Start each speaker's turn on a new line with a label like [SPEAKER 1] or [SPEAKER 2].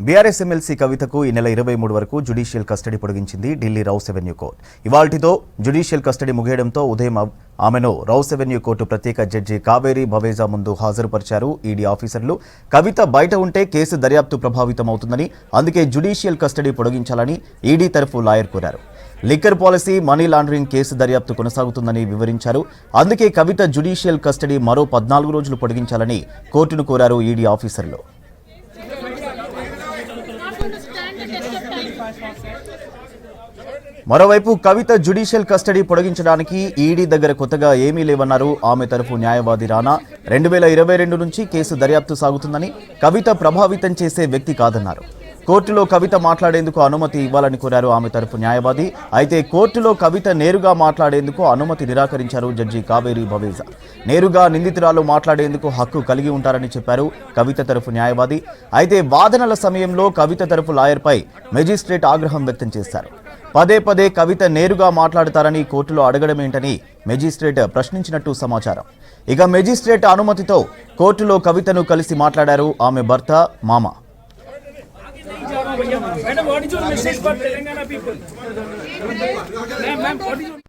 [SPEAKER 1] BRS MLC కవితకు ఈ నెల 23 వరకు జ్యుడిషియల్ కస్టడీ పొడిగించింది ఢిల్లీ రౌస్ అవెన్యూ కోర్టు. ఇవాల్టితో జ్యుడిషియల్ కస్టడీ ముగియడంతో ఉదయం ఆమెను రౌస్ అవెన్యూ కోర్టు ప్రత్యేక జడ్జి కావేరీ భవేజా ముందు హాజరుపరిచారు ఈడీ ఆఫీసర్లు. కవిత బయట ఉంటే కేసు దర్యాప్తు ప్రభావితమవుతుందని, అందుకే జ్యుడిషియల్ కస్టడీ పొడిగించాలని ఈడీ తరఫు లాయర్ కోరారు. Liquor policy, money laundering case దర్యాప్తు కొనసాగుతుందని వివరించారు. అందుకే కవిత జ్యుడిషియల్ కస్టడీ మరో 14 రోజులు పొడిగించాలని కోర్టును కోరారు ఈడీ ఆఫీసర్లు. మరోవైపు కవిత జ్యుడిషియల్ కస్టడీ పొడిగించడానికి ఈడీ దగ్గర కొత్తగా ఏమీ లేవన్నారు ఆమె తరఫు న్యాయవాది రానా. 2022 నుంచి కేసు దర్యాప్తు సాగుతుందని, కవిత ప్రభావితం చేసే వ్యక్తి కాదన్నారు. కోర్టులో కవిత మాట్లాడేందుకు అనుమతి ఇవ్వాలని కోరారు ఆమె తరఫు న్యాయవాది. అయితే కోర్టులో కవిత నేరుగా మాట్లాడేందుకు అనుమతి నిరాకరించారు జడ్జి కావేరీ భవేజా. నేరుగా నిందితురాలు మాట్లాడేందుకు హక్కు కలిగి ఉంటారని చెప్పారు కవిత తరఫు న్యాయవాది. అయితే వాదనల సమయంలో కవిత తరఫు లాయర్పై మెజిస్ట్రేట్ ఆగ్రహం వ్యక్తం చేశారు. పదే పదే కవిత నేరుగా మాట్లాడతారని కోర్టులో అడగడమేంటని మెజిస్ట్రేట్ ప్రశ్నించినట్టు సమాచారం. ఇక మెజిస్ట్రేట్ అనుమతితో కోర్టులో కవితను కలిసి మాట్లాడారు ఆమె భర్త, మామ.
[SPEAKER 2] Madam, what is your message for Telangana people? Ma'am, what is your